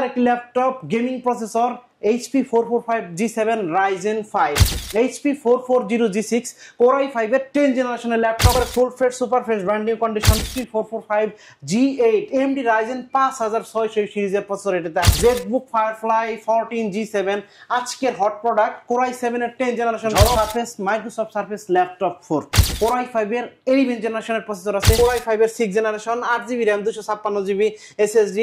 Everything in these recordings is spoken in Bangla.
চমৎকার একটি laptop gaming processor HP 445G7 Ryzen 5 HP 440G6 Core i5 এর 10 জেনারেশনের ল্যাপটপের ফুল fresh super fresh brand new condition HP 445G8 AMD Ryzen 5600 সিরিজের প্রসেসর এটাতে ZBook Firefly 14G7 আজকের হট প্রোডাক্ট Core i7 এর 10 generation surface Microsoft surface laptop 4 Core i5 এর 11 জেনারেশনের প্রসেসর আছে Core i5 এর 6 generation 8GB RAM 256GB SSD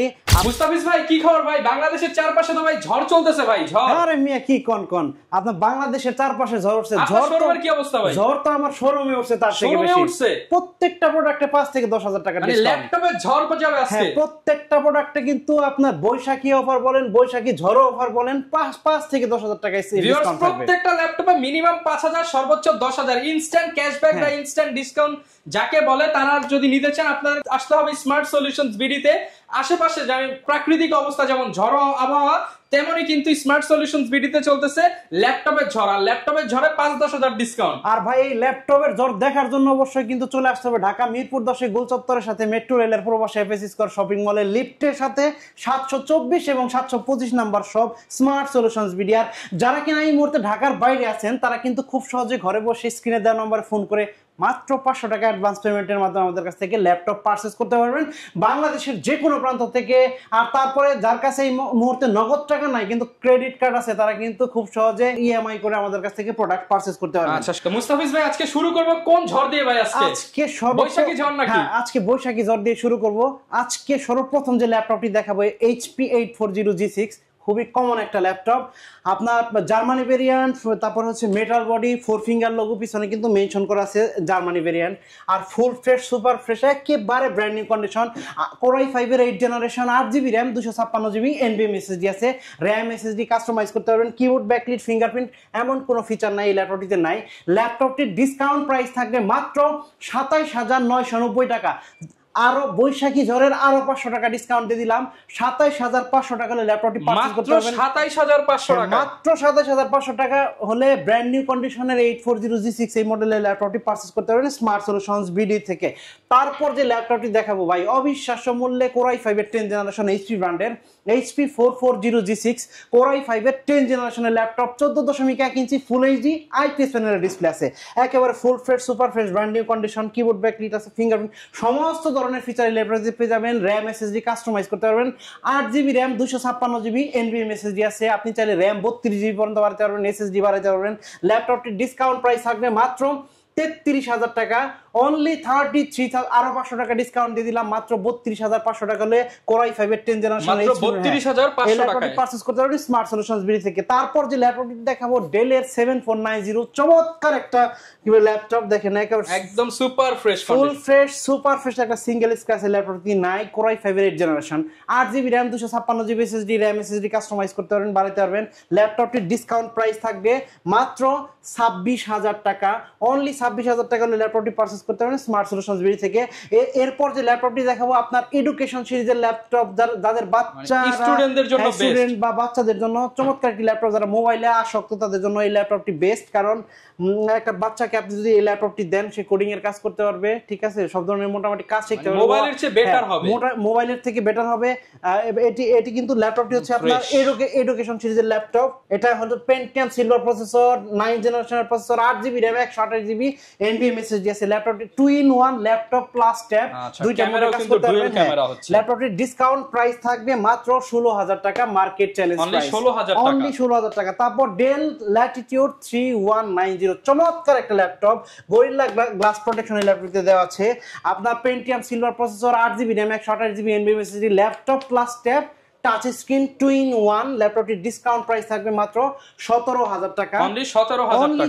Mustafiz ভাই কি খবর ভাই বাংলাদেশের চারপাশে তো ভাই ঝড় চলতেছে ভাই ঝড় আরে মিয়া কি কোন আপনার বাংলাদেশের চারপাশে ঝড় উঠছে ঝড় তো কি অবস্থা ভাই ঝড় তো আমার শোরুমে উঠছে তার থেকে বেশি প্রত্যেকটা প্রোডাক্টে 5 থেকে 10,000 টাকা ডিসকাউন্ট মানে ল্যাপটপে ঝড় বাজাবে আজকে হ্যাঁ প্রত্যেকটা প্রোডাক্টে কিন্তু আপনার বৈশাখী অফার বলেন বৈশাখী ঝড় অফার বলেন 5 থেকে 10,000 টাকা ডিসকাউন্ট থাকবে প্রত্যেকটা ল্যাপটপে মিনিমাম 5,000 সর্বোচ্চ 10,000 ইনস্ট্যান্ট ক্যাশব্যাক বা ইনস্ট্যান্ট ডিসকাউন্ট যাকে বলে তারা যদি নিতে চান আপনার আসতে হবে স্মার্ট সলিউশনস বিডিতে আশেপাশে যেমন প্রাকৃতিক অবস্থা যেমন ঝড় আবহাওয়া তেমনি কিন্তু স্মার্ট সলিউশনস বিডিতে চলতেছে ল্যাপটপের ঝড় আর ল্যাপটপের ঝড়ে 5-10,000 ডিসকাউন্ট আর ভাই এই ল্যাপটপের ঝড় দেখার জন্য অবশ্যই কিন্তু চলে আসতে হবে ঢাকা মিরপুর 10 গোল চত্বরের সাথে মেট্রো রেলের পূর্ব পাশে এফএস স্কয়ার শপিং মলের লিফটের সাথে 724 এবং 725 number shop smart solutions BD. আর যারা কিনা এই মুহূর্তে ঢাকার বাইরে আছেন তারা কিন্তু খুব সহজে ঘরে বসে স্ক্রিনে দেওয়া নম্বরে ফোন করে মাত্র 500 টাকা অ্যাডভান্স পেমেন্টের মাধ্যমে আমাদের কাছ থেকে ল্যাপটপ পারচেজ করতে পারবেন বাংলাদেশের যে কোনো প্রান্ত থেকে। আর তারপরে যার কাছে এই মুহূর্তে নগদ টাকা নাই কিন্তু ক্রেডিট কার্ড আছে তারা কিন্তু খুব সহজে ইএমআই করে আমাদের কাছ থেকে প্রোডাক্ট পারচেজ করতে পারবেন। আচ্ছা মুস্তাফিজ ভাই আজকে শুরু করব কোন ঝড় দিয়ে ভাই আজকে বৈশাখী ঝড় নাকি? হ্যাঁ আজকে বৈশাখী ঝড় দিয়ে শুরু করব। আজকে সর্বপ্রথম যে ল্যাপটপটি দেখাবো HP 840G6 খুবই কমন একটা ল্যাপটপ আপনার জার্মানি ভেরিয়েন্ট তারপর হচ্ছে মেটাল বডি 4 ফিঙ্গার লোগো পিছনে কিন্তু মেনশন করা আছে জার্মানি ভেরিয়েন্ট আর ফুল ফ্রেশ সুপার ফ্রেশ একেবারে brand new condition Core i5 এর 8 generation 8GB RAM 256GB NVMe SSD আছে RAM SSD কাস্টমাইজ করতে পারবেন কিবোর্ড ব্যাকলিট ফিঙ্গারপ্রিন্ট এমন কোনো ফিচার নাই এই ল্যাপটপটিতে নাই। ল্যাপটপটির ডিসকাউন্ট প্রাইস থাকবে মাত্র 27,990 টাকা আরো বৈশাখী ঝড়ের আরো 500 টাকা ডিসকাউন্ট দিয়ে দিলাম 27,500 টাকা হলে ল্যাপটপটি পারচেজ করতে পারবেন। 27,500 টাকা মাত্র 27,500 টাকা হলে ব্র্যান্ড নিউ কন্ডিশনের 840G6 এই মডেলের ল্যাপটপটি পারচেজ করতে পারবেন স্মার্ট সলিউশনস বিডি থেকে। তারপর যে ল্যাপটপটি দেখাবো ভাই অবিশ্বাস্য মূল্যে Core i5 এর 10 জেনারেশন HP ব্র্যান্ডের HP 440G6 Core i5 এর 10 জেনারেশনের laptop 14.1 inch full HD IPS প্যানেলের ডিসপ্লে আছে একেবারে full fresh super fresh brand new condition keyboard backlit আছে ফিঙ্গারপ্রিন্ট সমস্ত ধরনের ফিচার এই ল্যাপটপে পেয়ে যাবেন। RAM SSD কাস্টমাইজ করতে পারবেন 8GB RAM 256GB NVMe SSD আছে আপনি চাইলে RAM 32GB পর্যন্ত বাড়াতে পারবেন SSD বাড়াতে পারবেন। ল্যাপটপটির ডিসকাউন্ট প্রাইস থাকবে মাত্র 33,000 টাকা অনলি 33,000 আরো 500 টাকা ডিসকাউন্ট দিয়ে দিলাম মাত্র 32,500 টাকা হলে Core i5 এর 10 জেনারেশন মাত্র 32,500 টাকায় পারচেজ করতে পারবেন স্মার্ট সলিউশনস বিডি থেকে। তারপর যে ল্যাপটপটি দেখাবো Dell এর 7490 চমৎকার একটা ল্যাপটপ দেখেন একদম super fresh full fresh super fresh একটা সিঙ্গেল স্ক্র্যাচের ল্যাপটপটি নাই Core i5 এর 8 generation 8GB RAM 256GB SSD RAM SSD customise করতে পারবেন বাড়াতে পারবেন। ল্যাপটপটির ডিসকাউন্ট প্রাইস থাকবে মাত্র 26,000 টাকা অনলি 26,000 টাকা হলে ল্যাপটপটি পারচেজ করতে পারবেন স্মার্ট সলিউশনস বিডি থেকে। এরপর যে ল্যাপটপটি দেখাবো আপনার এডুকেশন সিরিজের ল্যাপটপ যাদের বাচ্চা স্টুডেন্টদের জন্য স্টুডেন্ট বা বাচ্চাদের জন্য চমৎকার একটি ল্যাপটপ যারা মোবাইলে আসক্ত তাদের জন্য এই ল্যাপটপটি বেস্ট কারণ একটা বাচ্চাকে আপনি যদি এই ল্যাপটপটি দেন সে কোডিং এর কাজ করতে পারবে ঠিক আছে সব ধরনের মোটামুটি কাজ শিখতে পারবে মোবাইলের চেয়ে বেটার হবে মোবাইলের থেকে বেটার হবে। এটি কিন্তু ল্যাপটপটি হচ্ছে আপনার এডুকেশন সিরিজের ল্যাপটপ এটা হলো Pentium সিলভার প্রসেসর 9 জেনারেশনের processor 8GB RAM 128GB NVMe SSD আছে ল্যাপটপটি 2-in-1 ল্যাপটপ প্লাস ট্যাব দুইটা মোডে কাজ করতে পারবেন। ল্যাপটপটির ডিসকাউন্ট প্রাইস থাকবে মাত্র 16,000 টাকা মার্কেট চ্যালেঞ্জ প্রাইস অনলি 16,000 টাকা। তারপর Dell Latitude 3190 চমৎকার একটা ল্যাপটপ গরিল্লা গ্লাস প্রোটেকশন ল্যাপটপে দেওয়া আছে আপনার Pentium silver processor 8GB RAM 128GB NVMe SSD laptop plus tab touch screen 2-in-1 ল্যাপটপটির ডিসকাউন্ট প্রাইস থাকবে মাত্র 17,000 টাকা অনলি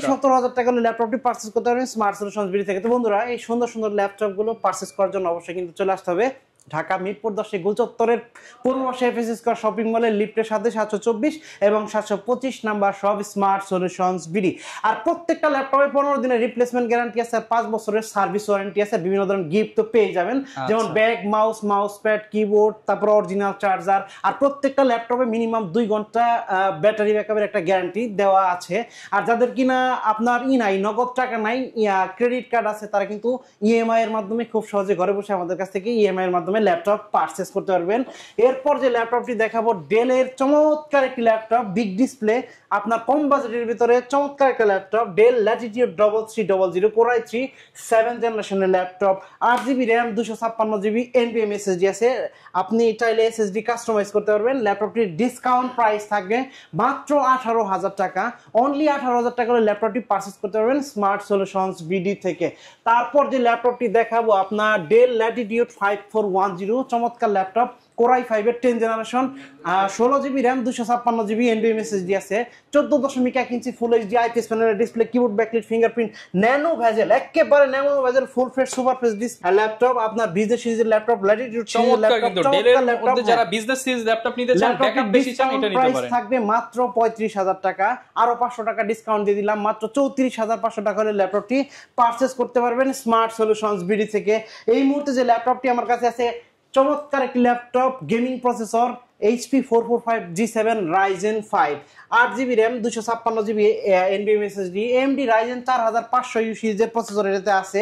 17,000 টাকা হলে ল্যাপটপটি পারচেজ করতে পারবেন স্মার্ট সলিউশনস বিডি থেকে। তো বন্ধুরা এই সুন্দর সুন্দর ল্যাপটপ গুলো পারচেজ করার জন্য অবশ্যই কিন্তু চলে আসতে হবে ঢাকা মিরপুর 10 গোল চত্বরের পূর্ব পাশে এফএস স্কয়ার শপিং মলের লিফটের সাথে 724 এবং 725 নাম্বার সব স্মার্ট সলিউশনস বিডি। আর প্রত্যেকটা ল্যাপটপে 15 দিনের রিপ্লেসমেন্ট গ্যারান্টি আছে আর 5 বছরের সার্ভিস ওয়ারেন্টি আছে বিভিন্ন ধরনের গিফট তো পেয়ে যাবেন যেমন ব্যাগ মাউস প্যাড কিবোর্ড তারপর অরিজিনাল চার্জার আর প্রত্যেকটা ল্যাপটপে মিনিমাম 2 ঘন্টা ব্যাটারি ব্যাকআপের একটা গ্যারান্টি দেওয়া আছে। আর যাদের কিনা আপনার নাই নগদ টাকা নাই ক্রেডিট কার্ড আছে তারা কিন্তু ইএমআই এর মাধ্যমে খুব সহজে ঘরে বসে আমাদের কাছ থেকে ইএমআই এর মাধ্যমে মাধ্যমে ল্যাপটপ পারচেস করতে পারবেন। এরপর যে ল্যাপটপটি দেখাবো ডেলের চমৎকার একটি ল্যাপটপ, বিগ ডিসপ্লে, আপনার কম বাজেটের ভিতরে চমৎকার একটা laptop, del Latitude 3300 Core i3 7th জেনারেশনের laptop, 8GB RAM, 256GB NVMe SSD আছে। আপনি চাইলে SSD কাস্টমাইজ করতে পারবেন। ল্যাপটপটির ডিসকাউন্ট প্রাইস থাকবে মাত্র 18,000 টাকা। অনলি 18,000 টাকা করে ল্যাপটপটি পারচেস করতে পারবেন স্মার্ট সলিউশনস বিডি থেকে। তারপর যে ল্যাপটপটি দেখাবো আপনার ডেল ল্যাটিটিউড 5410, চমৎকার ল্যাপটপ, Core i5 এর 10th generation, 16GB RAM, 256GB NVMe SSD আছে, 14.1 ইঞ্চি ফুল এইচডি আইপিএস প্যানেলের display, keyboard backlight, fingerprint, nano bezel, একেবারে nano bezel full fresh super fresh laptop. আপনার বিজনেস সিরিজের ল্যাপটপ, ল্যাটিটিউড সিরিজের ল্যাপটপ, চমৎকার ল্যাপটপ। যারা বিজনেস সিরিজ ল্যাপটপ নিতে চান, ব্যাকআপ বেশি চান, এটা নিতে পারেন। থাকবে মাত্র 35,000 টাকা, আরো 500 টাকা ডিসকাউন্ট দিয়ে দিলাম, মাত্র 34,500 টাকা হলে ল্যাপটপটি পারচেজ করতে পারবেন স্মার্ট সলিউশনস বিডি থেকে। এই মুহূর্তে যে ল্যাপটপটি আমার কাছে আছে, চমৎকার একটি laptop, gaming processor, HP 445 G7 Ryzen 5, 8GB RAM, 256GB NVMe SSD, AMD Ryzen 4500U সিরিজের প্রসেসর এটাতে আছে।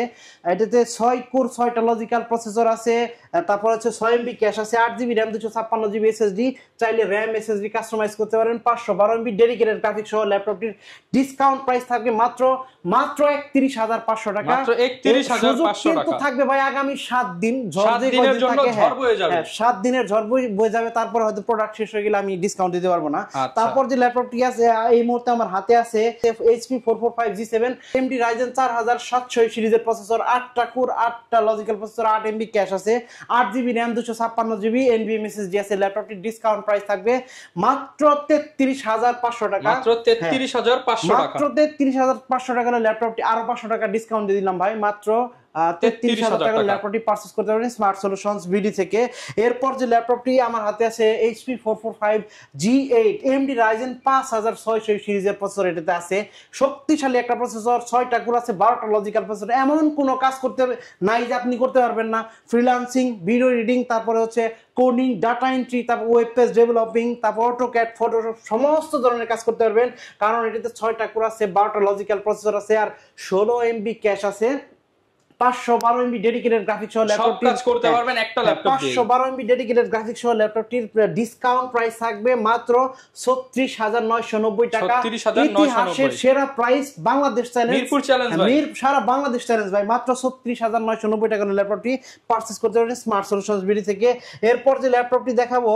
এটাতে 6 কোর 6টা লজিক্যাল প্রসেসর আছে, তারপর হচ্ছে 6MB ক্যাশ আছে, 8GB র্যাম, 256GB SSD, চাইলে র্যাম SSD কাস্টমাইজ করতে পারেন। 512MB ডেডিকেটেড গ্রাফিক্স সহ ল্যাপটপটির ডিসকাউন্ট প্রাইস থাকবে মাত্র 31,500 টাকা। মাত্র 31,500 টাকা থাকবে ভাই আগামী 7 দিন, 7 দিনের জন্য ঝড় বয়ে যাবে। 7 দিনের ঝড় বয়ে যাবে, তারপর হয়তো প্রোডাক্ট শেষ হয়ে গেলে আমি ডিসকাউন্ট দিতে পারবো না। তারপর যে ল্যাপটপটি আছে এই মুহূর্তে আমার হাতে আছে, HP 445 G7, AMD Ryzen 4700 সিরিজের প্রসেসর, 8টা কোর, 8টা লজিক্যাল প্রসেসর, 8MB ক্যাশ আছে, 8GB RAM, 256GB NVMe SSD আছে। ল্যাপটপটির ডিসকাউন্ট প্রাইস থাকবে মাত্র 33,500 টাকা। মাত্র 33,500 টাকা। মাত্র 33,500 টাকা ল্যাপটপটি আরো 500 টাকা ডিসকাউন্ট দিয়ে দিলাম ভাই, মাত্র 33,000 টাকা ল্যাপটপটি পারচেজ করতে পারবেন স্মার্ট সলিউশনস বিডি থেকে। এরপর যে ল্যাপটপটি আমার হাতে আছে, HP 445 G8, AMD Ryzen 5600 সিরিজের প্রসেসর এটাতে আছে। শক্তিশালী একটা প্রসেসর, 6টা কোর আছে, 12টা লজিক্যাল প্রসেসর। এমন কোনো কাজ করতে নাই যে আপনি করতে পারবেন না। ফ্রিল্যান্সিং, ভিডিও এডিটিং, তারপরে হচ্ছে কোডিং, ডাটা এন্ট্রি, তারপর ওয়েব পেজ ডেভেলপিং, তারপর অটোক্যাড, ফটোশপ, সমস্ত ধরনের কাজ করতে পারবেন। কারণ এটাতে 6টা কোর আছে, 12টা লজিক্যাল প্রসেসর আছে, আর 16MB ক্যাশ আছে। 512MB ডেডিকেটেড গ্রাফিক্স সহ ল্যাপটপটি কাজ করতে পারবেন একটা ল্যাপটপ দিয়ে। 512MB ডেডিকেটেড গ্রাফিক্স সহ ল্যাপটপটির ডিসকাউন্ট প্রাইস থাকবে মাত্র 36,990 টাকা। ইতিহাসের সেরা price, Bangladesh challenge, Mirpur challenge ভাই, সারা বাংলাদেশ চ্যালেঞ্জ ভাই, মাত্র 36,990 টাকার ল্যাপটপটি পারচেজ করতে পারবেন স্মার্ট সলিউশনস বিডি থেকে। এরপর যে ল্যাপটপটি দেখাবো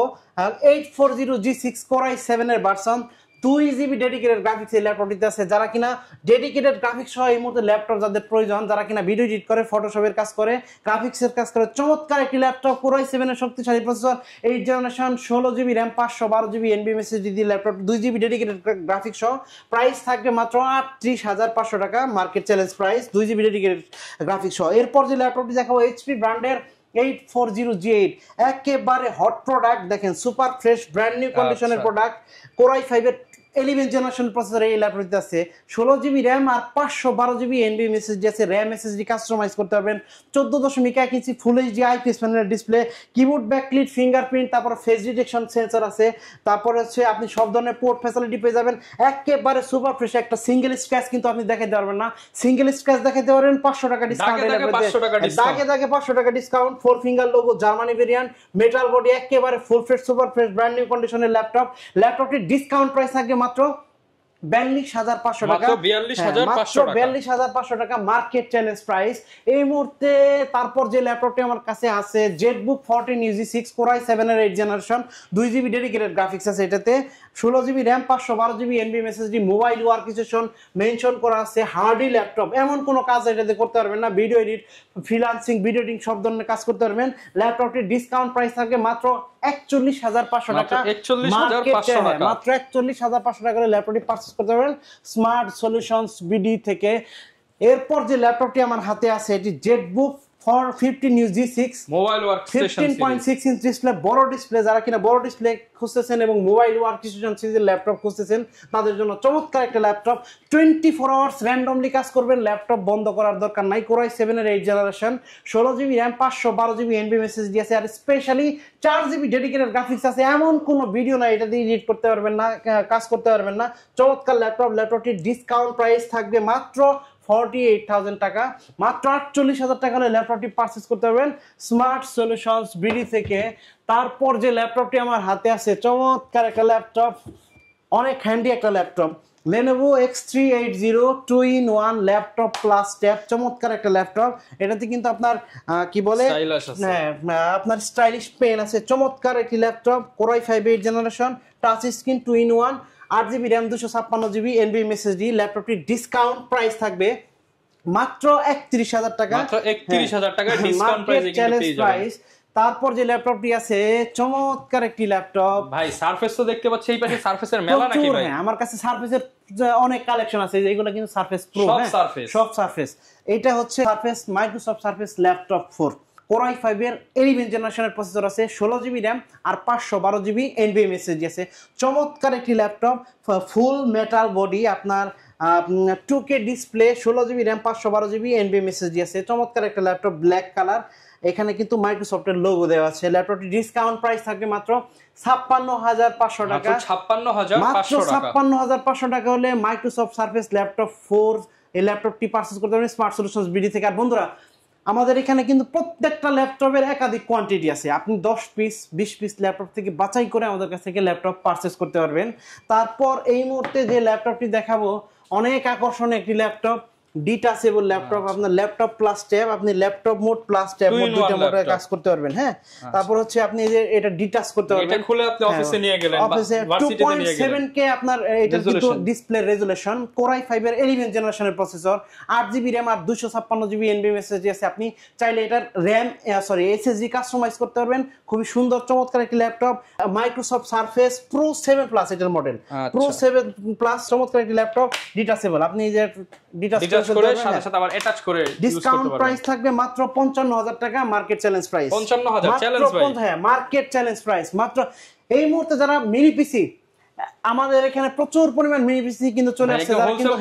840 G6 Core i7 এর ভার্সন, 2GB ডেডিকেটেড গ্রাফিক্স এই ল্যাপটপটিতে আছে। যারা কিনা ডেডিকেটেড গ্রাফিক্স সহ এই মুহূর্তে ল্যাপটপ যাদের প্রয়োজন, যারা কিনা ভিডিও এডিট করে, ফটোশপের কাজ করে, গ্রাফিক্সের কাজ করে, চমৎকার একটি ল্যাপটপ, Core i7 এর শক্তিশালী processor, 8th generation, 16GB RAM, 512GB NVMe SSD দিয়ে ল্যাপটপ, 2GB ডেডিকেটেড গ্রাফিক্স সহ। প্রাইস থাকবে মাত্র 38,500 টাকা, market challenge price, 2GB dedicated graphics সহ। এরপর যে ল্যাপটপটি দেখাবো HP ব্র্যান্ডের 840 G8, একেবারে হট প্রোডাক্ট, দেখেন সুপার ফ্রেশ ব্র্যান্ড নিউ কন্ডিশনের প্রোডাক্ট, Core i5 এর 11th জেনারেশন প্রসেসর এই ল্যাপটপটিতে আছে। 16GB র্যাম আর 512GB NVMe SSD আছে। র্যাম SSD কাস্টমাইজ করতে পারবেন। 14.1 ইঞ্চি ফুল এইচডি আইপিএস প্যানেলের ডিসপ্লে, কিবোর্ড ব্যাকলাইট, ফিঙ্গারপ্রিন্ট, তারপর ফেস ডিটেকশন সেন্সর আছে। তারপর হচ্ছে আপনি সব ধরনের পোর্ট ফ্যাসিলিটি পেয়ে যাবেন। একেবারে সুপার ফ্রেশ, একটা সিঙ্গেল স্ক্র্যাচ কিন্তু আপনি দেখাতে পারবেন না। সিঙ্গেল স্ক্র্যাচ দেখাতে পারেন 500 টাকা ডিসকাউন্ট, দাগে 500 টাকা discount. 4 finger logo, Germany variant, metal body, একেবারে full fresh super fresh brand new কন্ডিশনের ল্যাপটপ। ল্যাপটপটির ডিসকাউন্ট প্রাইস থাকবে মাত্র 42,500 টাকা, মাত্র 42,500 টাকা মার্কেট চ্যালেঞ্জ প্রাইস এই মুহূর্তে। তারপর যে ল্যাপটপটি আমার কাছে আছে, জেটবুক 14 UG6 Core i7 এর 8th generation, 2GB dedicated graphics আছে এটাতে, 16GB RAM, 512GB NVMe SSD, mobile workstation mention করা আছে। হার্ডি ল্যাপটপ, এমন কোনো কাজ এটাতে করতে পারবেন না। Video edit, freelancing, video editing সব ধরনের কাজ করতে পারবেন। ল্যাপটপটির ডিসকাউন্ট প্রাইস থাকবে মাত্র 41,500 টাকা, মাত্র 41,500 টাকা ল্যাপটপটি পারচেজ করতে পারবেন স্মার্ট সলিউশনস বিডি থেকে। এরপর যে ল্যাপটপটি আমার হাতে আছে, এটি Jetbook 15 UG6 mobile workstation 15.6 inch display, বড় ডিসপ্লে। যারা কিনা বড় ডিসপ্লে খুঁজতেছেন এবং মোবাইল ওয়ার্কস্টেশন সিরিজের ল্যাপটপ খুঁজতেছেন, তাদের জন্য চমৎকার একটা ল্যাপটপ। 24 আওয়ার্স র্যান্ডমলি কাজ করবেন, ল্যাপটপ বন্ধ করার দরকার নাই। Core i7 এর 8th generation, 16GB RAM, 512GB NVMe SSD আছে, আর স্পেশালি 4GB ডেডিকেটেড গ্রাফিক্স আছে। এমন কোনো ভিডিও না এটা দিয়ে এডিট করতে পারবেন না, কাজ করতে পারবেন না। চমৎকার ল্যাপটপ। ল্যাপটপটির ডিসকাউন্ট প্রাইস থাকবে মাত্র 48,000 টাকা, মাত্র 48,000 টাকা হলে ল্যাপটপটি পারচেজ করতে পারবেন স্মার্ট সলিউশনস বিডি থেকে। তারপর যে ল্যাপটপটি আমার হাতে আছে, চমৎকার একটা ল্যাপটপ, অনেক হ্যান্ডি একটা laptop, Lenovo X380 2-in-1 laptop plus tab, চমৎকার একটা ল্যাপটপ। এটাতে কিন্তু আপনার কি বলে আপনার স্টাইলিশ পেন আছে, চমৎকার একটি laptop, Core i5 8th generation, touch screen, 2-in-1, 8GB RAM 256GB NVMe SSD। ল্যাপটপটির ডিসকাউন্ট প্রাইস থাকবে মাত্র 31,000 টাকা, মাত্র 31,000 টাকা ডিসকাউন্ট প্রাইসে কিন্তু পেয়ে যাবেন। তারপর যে ল্যাপটপটি আছে, চমৎকার একটি ল্যাপটপ ভাই, সারফেস তো দেখতে পাচ্ছি এই পাশে সারফেসের মেলা নাকি ভাই? হ্যাঁ, আমার কাছে সারফেসের অনেক কালেকশন আছে, যেগুলো কিন্তু সারফেস প্রো, সব সারফেস। এটা হচ্ছে surface Microsoft surface laptop 4, Core i5 এর 11th জেনারেশনের প্রসেসর আছে, 16GB RAM আর 512GB NVMe SSD আছে। চমৎকার একটি ল্যাপটপ, ফুল মেটাল বডি, আপনার 2K display, 16GB RAM 512GB NVMe SSD আছে। চমৎকার একটা ল্যাপটপ, ব্ল্যাক কালার, এখানে কিন্তু মাইক্রোসফটের লোগো দেওয়া আছে। ল্যাপটপটি ডিসকাউন্ট প্রাইস থাকবে মাত্র 56,500 টাকা, 56,500 টাকা হলে মাইক্রোসফট সারফেস ল্যাপটপ 4 এই ল্যাপটপটি পারচেজ করতে পারবেন স্মার্ট সলিউশনস বিডি থেকে। আর বন্ধুরা, আমাদের এখানে কিন্তু প্রত্যেকটা ল্যাপটপের একাধিক কোয়ান্টিটি আছে, আপনি 10 পিস 20 পিস ল্যাপটপ থেকে বাছাই করে আমাদের কাছ থেকে ল্যাপটপ পারচেজ করতে পারবেন। তারপর এই মুহূর্তে যে ল্যাপটপটি দেখাবো, অনেক আকর্ষণীয় একটি ল্যাপটপ, ডিটাচেবল ল্যাপটপ, আপনার ল্যাপটপ প্লাস ট্যাব, আপনি laptop mode plus tab mode দুটো মোডে কাজ করতে পারবেন। হ্যাঁ, তারপর হচ্ছে আপনি যে এটা ডিটাচ করতে পারবেন, এটা খুলে আপনি অফিসে নিয়ে গেলেন, অফিসে 2.7K আপনার এটা কিন্তু ডিসপ্লে রেজোলিউশন, Core i5 এর 11th জেনারেশনের প্রসেসর, 8GB RAM আর 256GB NVMe SSD আছে। আপনি চাইলে এটার RAM SSD কাস্টমাইজ করতে পারবেন। খুবই সুন্দর চমৎকার একটি laptop, Microsoft surface Pro 7 Plus এটার মডেল, Pro 7 Plus, চমৎকার একটি ল্যাপটপ, ডিটাচেবল, আপনি যে ডিটাচ করে সাথে সাথে আবার অ্যাটাচ করে ডিসকাউন্ট প্রাইস থাকবে মাত্র 55,000 টাকা, মার্কেট চ্যালেঞ্জ প্রাইস 55,000 চ্যালেঞ্জ ভাই, হ্যাঁ মার্কেট চ্যালেঞ্জ প্রাইস মাত্র। এই মুহূর্তে যারা মিনি পিসি, আমাদের এখানে প্রচুর পরিমাণ মিনি পিসি কিন্তু চলে আসছে, যারা কিন্তু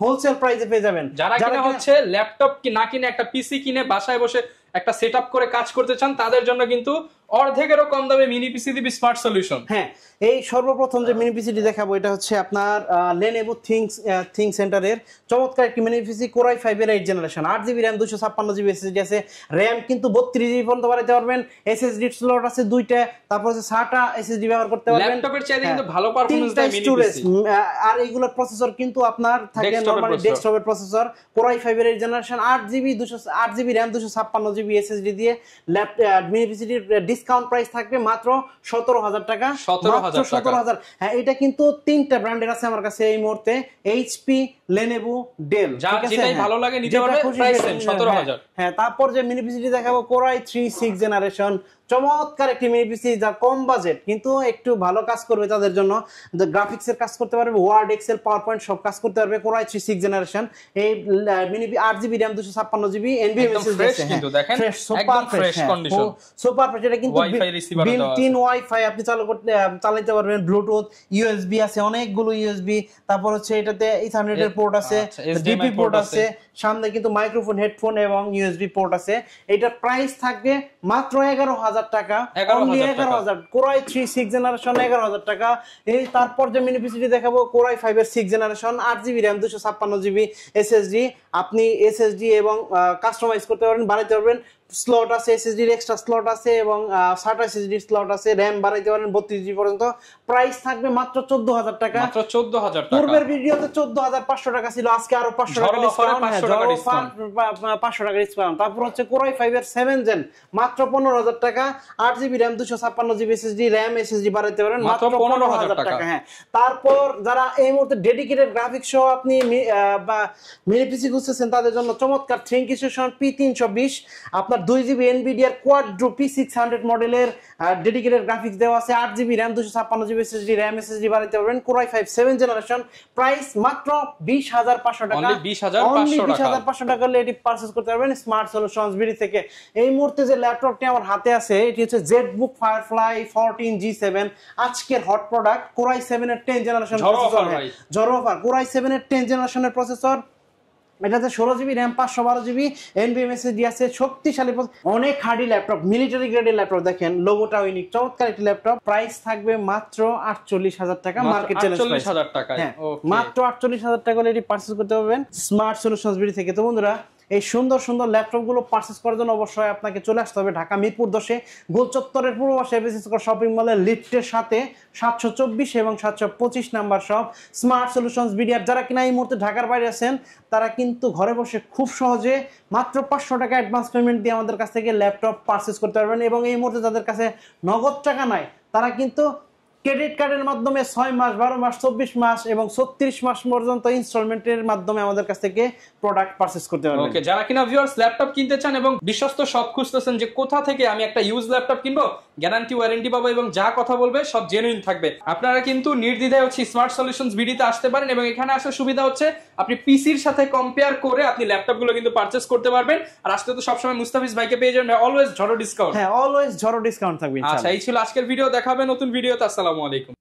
হোলসেল প্রাইসে পেয়ে যাবেন। যারা কিনা হচ্ছে ল্যাপটপ কি না কিনে একটা পিসি কিনে বাসায় বসে একটা সেটআপ করে কাজ করতে চান, তাদের জন্য কিন্তু অর্ধেকেরও কম দামে মিনি পিসি দিবি স্মার্ট সলিউশন। হ্যাঁ, এই সর্বপ্রথম যে মিনি পিসিটি দেখাবো, এটা হচ্ছে আপনার Lenovo থিংক সেন্টারের চমৎকার একটি মিনি পিসি, Core i5 এর 8th generation, 8GB RAM 256GB SSD আছে, RAM কিন্তু 32GB পর্যন্ত বাড়াতে পারবেন, SSD স্লট আছে 2টা, তারপর হচ্ছে SATA SSD ব্যবহার করতে পারবেন। ল্যাপটপের চাইতে কিন্তু ভালো পারফরম্যান্স দেয় মিনি পিসি। আর এইগুলোর প্রসেসর কিন্তু আপনার থাকে নরমালি ডেস্কটপের প্রসেসর, Core i5 এর 8th generation, 8GB RAM 256GB SSD দিয়ে মিনি পিসিটির ডিসকাউন্ট প্রাইস থাকবে মাত্র 17,000 টাকা, 17,000। হ্যাঁ, এটা কিন্তু 3টা ব্র্যান্ডের আছে আমার কাছে এই মুহূর্তে, HP, Lenovo, Dell, যেটাই ভালো লাগে নিতে পারবে, প্রাইস সেম 17,000। হ্যাঁ, তারপর যে মিনি পিসিটি দেখাবো, Core i3 6th জেনারেশন, চমৎকার একটি মিনি পিসি, যা কম বাজেট কিন্তু একটু ভালো কাজ করবে তাদের জন্য, গ্রাফিক্সের কাজ করতে পারবে, ওয়ার্ড, এক্সেল, পাওয়ার পয়েন্ট সব কাজ করতে পারবে। Core i3 6th জেনারেশন, এই mini 8GB RAM 256GB NVMe SSD আছে, কিন্তু দেখেন একদম ফ্রেশ কন্ডিশন, সুপার ফ্রেশ। এটা কিন্তু বিল্ট-ইন ওয়াইফাই আপনি চালাতে পারবেন, ব্লুটুথ, USB আছে অনেকগুলো USB, তারপর হচ্ছে এটাতে ইথারনেটের পোর্ট আছে, ডিপি পোর্ট আছে, সামনে কিন্তু মাইক্রোফোন, হেডফোন এবং USB পোর্ট আছে। এটার প্রাইস থাকবে মাত্র 11,000 টাকা, 11,000। Core i3 6th জেনারেশন 11,000 টাকা। এই তারপর যে মিনি পিসিটি দেখাবো, Core i5 এর 6th generation, 8GB RAM 256GB SSD, আপনি SSD এবং কাস্টমাইজ করতে পারবেন, বাড়াইতে পারবেন, স্লট আছে, SSD এর এক্সট্রা স্লট আছে এবং SATA SSD স্লট আছে, RAM বাড়াইতে পারেন 32GB পর্যন্ত। প্রাইস থাকবে মাত্র 14,000 টাকা, মাত্র 14,000 টাকা। পূর্বের ভিডিওতে 14,500 টাকা ছিল, আজকে আরো 500 টাকা ডিসকাউন্ট, 500 টাকা ডিসকাউন্ট। তারপর হচ্ছে Core i5 এর 7th জেন, মাত্র 15,000 টাকা, 8GB RAM 256GB SSD, RAM SSD বাড়াইতে পারেন মাত্র 15,000 টাকা। হ্যাঁ, তারপর যারা এই মুহূর্তে ডেডিকেটেড গ্রাফিক্স সহ আপনি মিনি পিসি খুঁজতেছেন, তাদের জন্য চমৎকার Think Station P320, আপনার 2GB NVIDIA Quadro P600 মডেলের ডেডিকেটেড গ্রাফিক্স দেওয়া আছে, 8GB RAM 256GB SSD, RAM SSD বাড়াইতে পারবেন। Core i5 7th generation, price মাত্র 20,500 টাকা, অনলি 20,500 টাকা হলে এটি পারচেজ করতে পারবেন স্মার্ট সলিউশনস বিডি থেকে। এই মুহূর্তে যে ল্যাপটপটি আমার হাতে আছে, এটি হচ্ছে ZBook Firefly 14G7, আজকের হট প্রোডাক্ট, Core i7 এর 10th জেনারেশন প্রসেসর, ঝড় অফার, Core i7 এর 10th জেনারেশনের প্রসেসর, এটাতে 16GB র্যাম 512GB NVMe আছে, শক্তিশালী অনেক হার্ডি ল্যাপটপ, মিলিটারি গ্রেডের ল্যাপটপ। দেখেন লোগোটা ইউনিক, চমৎকার একটি ল্যাপটপ। প্রাইস থাকবে মাত্র 48,000 টাকা, মার্কেট চ্যালেঞ্জ প্রাইস 48,000 টাকায়। মাত্র 48,000 টাকা হলে এটি পারচেজ করতে পারবেন স্মার্ট সলিউশনস বিডি থেকে। তো বন্ধুরা এই সুন্দর সুন্দর ল্যাপটপগুলো পারচেজ করার জন্য অবশ্যই আপনাকে চলে আসতে হবে ঢাকা মিরপুর 10 গোল চত্বরের পূর্ব পাশে এবিসি স্কয়ার শপিং মলের লিফটের সাথে 724 এবং 725 number shop smart solutions BD. আর যারা কিনা এই মুহূর্তে ঢাকার বাইরে আছেন তারা কিন্তু ঘরে বসে খুব সহজে মাত্র 500 টাকা অ্যাডভান্স পেমেন্ট দিয়ে আমাদের কাছ থেকে ল্যাপটপ পারচেজ করতে পারবেন। এবং এই মুহূর্তে যাদের কাছে নগদ টাকা নাই তারা কিন্তু ক্রেডিট কার্ডের মাধ্যমে 6 মাস, 12 মাস, 24 মাস এবং 36 মাস পর্যন্ত ইনস্টলমেন্টের মাধ্যমে আমাদের কাছ থেকে প্রোডাক্ট পারচেজ করতে পারবেন। ওকে, যারা কিনা ভিউয়ার্স ল্যাপটপ কিনতে চান এবং বিশ্বস্ত শপ খুঁজতেছেন যে কোথা থেকে আমি একটা ইউজ ল্যাপটপ কিনবো, গ্যারান্টি ওয়ারেন্টি পাবো এবং যা কথা বলবে সব জেনুইন থাকবে, আপনারা কিন্তু নির্দ্বিধায় হচ্ছে স্মার্ট সলিউশনস বিডিতে আসতে পারেন। এবং এখানে আসার সুবিধা হচ্ছে আপনি পিসির সাথে কম্পেয়ার করে আপনি ল্যাপটপগুলো কিন্তু পারচেজ করতে পারবেন। আর আসলে তো সবসময় মুস্তাফিজ ভাইকে পেয়ে যাবেন অলওয়েজ ঝড়ো ডিসকাউন্ট। হ্যাঁ, অলওয়েজ ঝড়ো ডিসকাউন্ট থাকবে। আচ্ছা, এই ছিল আজকের ভিডিও, দেখা হবে নতুন ভিডিওতে। আসসালামু আলাইকুম।